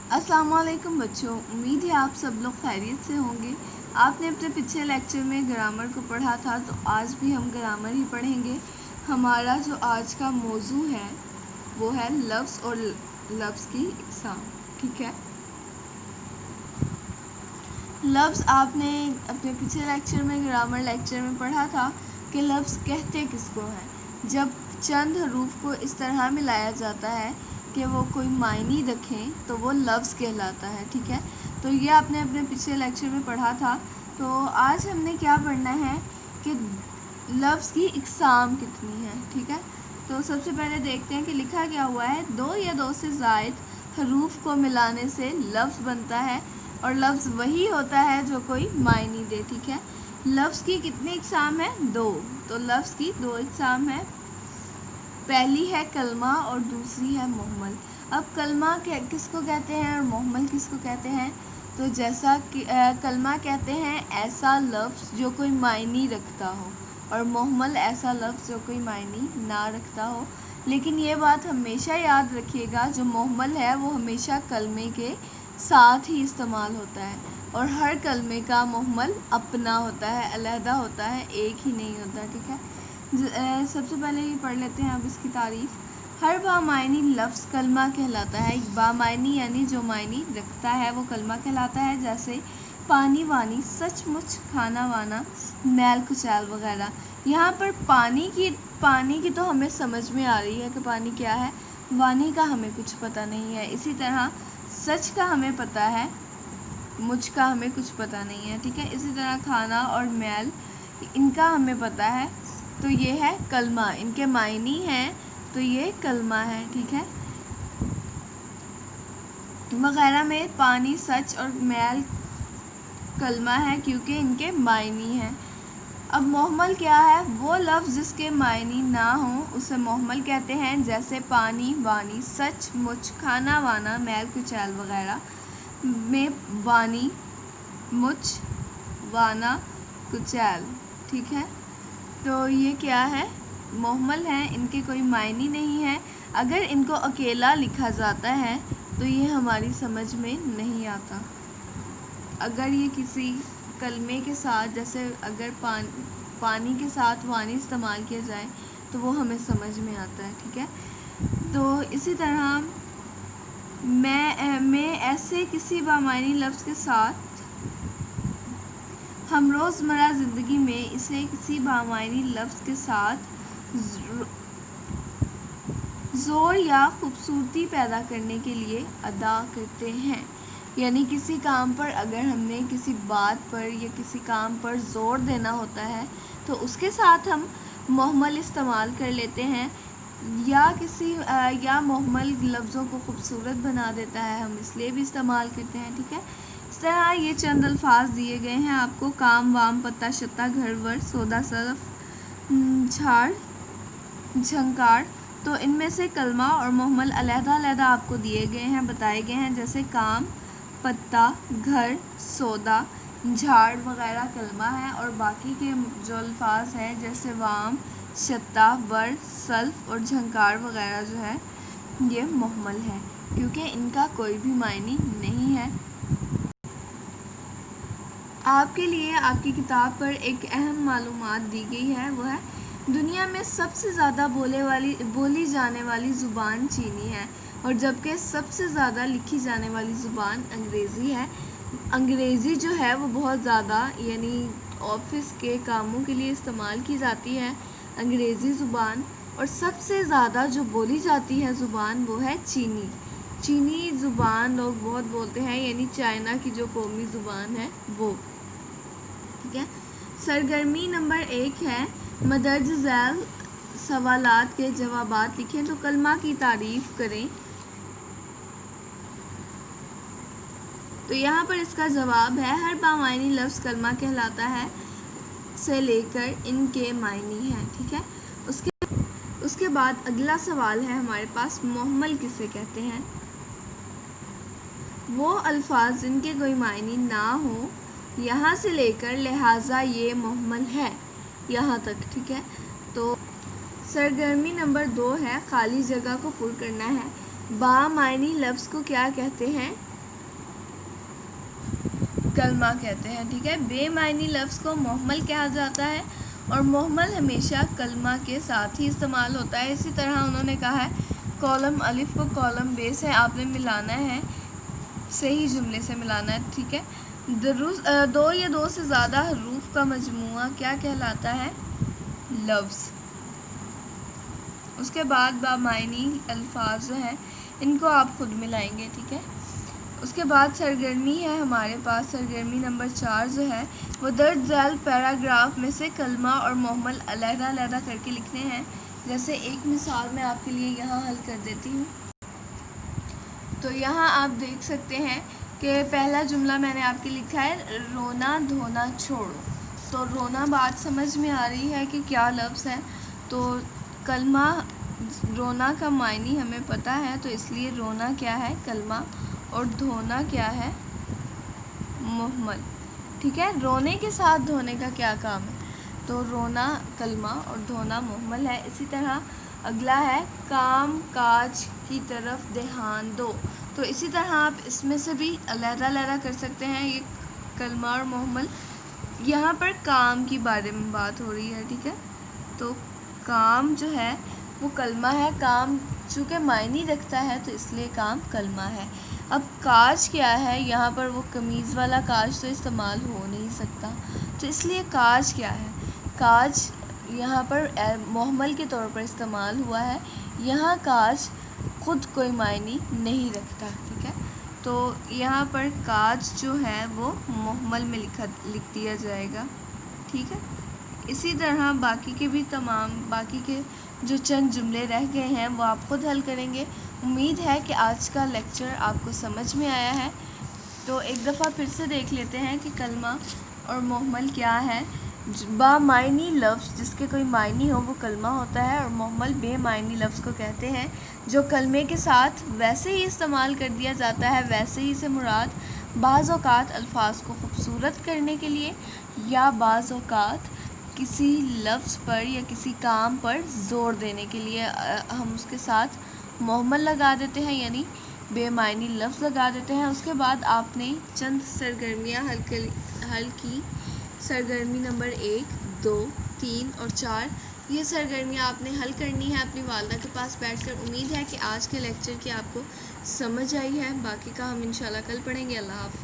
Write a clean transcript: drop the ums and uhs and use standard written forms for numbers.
अस्सलाम वालेकुम बच्चों, उम्मीद है आप सब लोग खैरियत से होंगे। आपने अपने पिछले लेक्चर में ग्रामर को पढ़ा था, तो आज भी हम ग्रामर ही पढ़ेंगे। हमारा जो आज का मौजू है वो है लफ्ज़ और लफ्ज़ की इक़साम। ठीक है, लफ्ज़ आपने अपने पिछले लेक्चर में ग्रामर लेक्चर में पढ़ा था कि लफ्ज़ कहते किसको हैं। जब चंद हरूफ को इस तरह मिलाया जाता है कि वो कोई मायने रखें तो वो लफ्ज़ कहलाता है। ठीक है, तो ये आपने अपने पिछले लेक्चर में पढ़ा था। तो आज हमने क्या पढ़ना है कि लफ्ज़ की इक़साम कितनी है। ठीक है, तो सबसे पहले देखते हैं कि लिखा क्या हुआ है। दो या दो से ज़ायद हरूफ को मिलाने से लफ्ज़ बनता है और लफ्ज़ वही होता है जो कोई मायने दे। ठीक है, लफ्ज़ की कितनी इक़साम है? दो। तो लफ्ज़ की दो इक़साम है। पहली है कलमा और दूसरी है मुहम्मल। अब कलमा किसको कहते हैं और मुहम्मल किसको कहते हैं? तो जैसा कि कलमा कहते हैं ऐसा लफ्ज़ जो कोई मायने रखता हो, और मुहम्मल ऐसा लफ्ज़ जो कोई मायने ना रखता हो। लेकिन ये बात हमेशा याद रखिएगा, जो मुहम्मल है वो हमेशा कलमे के साथ ही इस्तेमाल होता है, और हर कलमे का मुहम्मल अपना होता है, अलहदा होता है, एक ही नहीं होता। ठीक है, सबसे पहले ये पढ़ लेते हैं अब इसकी तारीफ़। हर बामायनी लफ्ज़ कलमा कहलाता है। बामायनी यानी जो मायने रखता है वो कलमा कहलाता है। जैसे पानी वानी, सचमुच, खाना वाना, मैल कुचैल वगैरह। यहाँ पर पानी की तो हमें समझ में आ रही है कि पानी क्या है, वानी का हमें कुछ पता नहीं है। इसी तरह सच का हमें पता है, मुझ का हमें कुछ पता नहीं है। ठीक है, इसी तरह खाना और मैल इनका हमें पता है, तो ये है कलमा, इनके मायने हैं तो ये कलमा है। ठीक है, वगैरह में पानी, सच और मैल कलमा है क्योंकि इनके मायने हैं। अब मुहम्मल क्या है? वो लफ्ज़ जिसके मायने ना हो उसे मुहम्मल कहते हैं। जैसे पानी वानी, सच मुच, खाना वाना, मैल कुचैल वगैरह में वानी, मुच, वाना, कुचैल। ठीक है, तो ये क्या है? मुहम्मल हैं, इनके कोई मायने नहीं है। अगर इनको अकेला लिखा जाता है तो ये हमारी समझ में नहीं आता। अगर ये किसी कलमे के साथ, जैसे अगर पानी के साथ वानी इस्तेमाल किया जाए तो वो हमें समझ में आता है। ठीक है, तो इसी तरह मैं ऐसे किसी बामायनी लफ्ज़ के साथ हम रोज़मर्रा ज़िंदगी में इसे किसी बामायनी लफ्ज़ के साथ ज़ोर या ख़ूबसूरती पैदा करने के लिए अदा करते हैं। यानी किसी काम पर अगर हमने किसी बात पर या किसी काम पर ज़ोर देना होता है तो उसके साथ हम मुहम्मल इस्तेमाल कर लेते हैं, या मुहम्मल लफ्ज़ों को खूबसूरत बना देता है, हम इसलिए भी इस्तेमाल करते हैं। ठीक है, इस तरह ये चंद अल्फाज दिए गए हैं आपको। काम वाम, पत्ता शत्ता, घर वर, सौदा सरफ, झाड़ झंकार। तो इनमें से कलमा और मुहम्मल अलहदा आपको दिए गए हैं, बताए गए हैं। जैसे काम, पत्ता, घर, सौदा, झाड़ वगैरह कलमा है, और बाकी के जो अल्फाज हैं जैसे वाम, शत्ता, वर, सल्फ और झंकार वगैरह जो है ये मुहम्मल है क्योंकि इनका कोई भी मायने नहीं है। आपके लिए आपकी किताब पर एक अहम मालूमात दी गई है, वो है दुनिया में सबसे ज़्यादा बोली जाने वाली ज़ुबान चीनी है, और जबकि सबसे ज़्यादा लिखी जाने वाली ज़ुबान अंग्रेज़ी है। अंग्रेज़ी जो है वो बहुत ज़्यादा, यानी ऑफिस के कामों के लिए इस्तेमाल की जाती है अंग्रेज़ी ज़ुबान। और सबसे ज़्यादा जो बोली जाती है ज़ुबान वो है चीनी। चीनी ज़ुबान लोग बहुत बोलते हैं, यानी चाइना की जो कौमी ज़ुबान है वो। ठीक है, सरगर्मी नंबर 1 है मदर्ज झैल सवालात के जवाबात लिखें। तो कलमा की तारीफ़ करें। तो यहाँ पर इसका जवाब है हर बामायनी लफ्ज़ कलमा कहलाता है से लेकर इनके मायने हैं। ठीक है, उसके बाद अगला सवाल है हमारे पास, मुहम्मल किसे कहते हैं? वो अल्फाज जिनके कोई मायने ना हो, यहाँ से लेकर लिहाजा ये मुहम्मल है, यहाँ तक। ठीक है, तो सरगर्मी नंबर 2 है खाली जगह को पुर करना है। बामायनी लफ्ज़ को क्या कहते हैं? کلمہ کہتے ہیں، ٹھیک ہے۔ بے معنی لفظ کو مہمل کہا جاتا ہے اور مہمل ہمیشہ کلمہ کے ساتھ ہی استعمال ہوتا ہے۔ اسی طرح انہوں نے کہا ہے کالم الف کو کالم بے سے آپ نے ملانا ہے، صحیح جملے سے ملانا ہے، ٹھیک ہے۔ دو یا دو سے زیادہ حروف کا مجموعہ کیا کہلاتا ہے؟ لفظ۔ اس کے بعد بامعنی الفاظ جو ہیں ان کو آپ خود ملائیں گے، ٹھیک ہے۔ اس کے بعد سرگرمی ہے ہمارے پاس، سرگرمی نمبر 4 جو ہے وہ درج ذیل پیراگراف میں سے کلمہ اور مہمل علیحدہ علیحدہ کر کے لکھنے ہیں۔ جیسے ایک مثال میں آپ کے لیے یہاں حل کر دیتی ہوں۔ تو یہاں آپ دیکھ سکتے ہیں کہ پہلا جملہ میں نے آپ کے لکھا ہے رونا دھونا چھوڑو۔ تو رونا بات سمجھ میں آ رہی ہے کہ کیا لفظ ہے، تو کلمہ رونا کا معنی ہمیں پتہ ہے، تو اس لیے رونا کیا ہے؟ کلمہ، اور دھونا کیا ہے؟ مہمل، ٹھیک ہے۔ رونے کے ساتھ دھونے کا کیا کام ہے؟ تو رونا کلمہ اور دھونا مہمل ہے۔ اسی طرح اگلا ہے کام کاج کی طرف دھیان دو۔ تو اسی طرح آپ اس میں سے بھی علیحدہ علیحدہ کر سکتے ہیں، یہ کلمہ اور مہمل۔ یہاں پر کام کی بارے میں بات ہو رہی ہے، ٹھیک ہے۔ تو کام جو ہے وہ کلمہ ہے، کام چونکہ معنی رکھتا ہے تو اس لیے کام کلمہ ہے۔ اب کاج کیا ہے؟ یہاں پر وہ قمیض والا کاج تو استعمال ہو نہیں سکتا، تو اس لیے کاج کیا ہے؟ کاج یہاں پر مہمل کے طور پر استعمال ہوا ہے۔ یہاں کاج خود کوئی معنی نہیں رکھتا، ٹھیک ہے۔ تو یہاں پر کاج جو ہے وہ مہمل میں لکھ دیا جائے گا، ٹھیک ہے۔ اسی طرح باقی کے جو چند جملے رہ گئے ہیں وہ آپ خود حل کریں گے۔ امید ہے کہ آج کا لیکچر آپ کو سمجھ میں آیا ہے۔ تو ایک دفعہ پھر سے دیکھ لیتے ہیں کہ کلمہ اور مہمل کیا ہے۔ بامعنی لفظ جس کے کوئی معنی ہو وہ کلمہ ہوتا ہے، اور مہمل بے معنی لفظ کو کہتے ہیں جو کلمے کے ساتھ ویسے ہی استعمال کر دیا جاتا ہے، ویسے ہی سے مراد بعض اوقات الفاظ کو خوبصورت کرنے کے لیے، یا بعض اوقات کسی لفظ پر یا کسی کام پر زور دینے کے لیے ہم اس کے ساتھ مہمل لگا دیتے ہیں، یعنی بے معنی لفظ لگا دیتے ہیں۔ اس کے بعد آپ نے چند سرگرمیاں حل کی، سرگرمی نمبر 1، 2، 3 اور 4۔ یہ سرگرمیاں آپ نے حل کرنی ہے اپنی والدہ کے پاس بیٹھ کر۔ امید ہے کہ آج کے لیکچر کی آپ کو سمجھ آئی ہے، باقی کا ہم انشاءاللہ کل پڑھیں گے۔ اللہ حافظ۔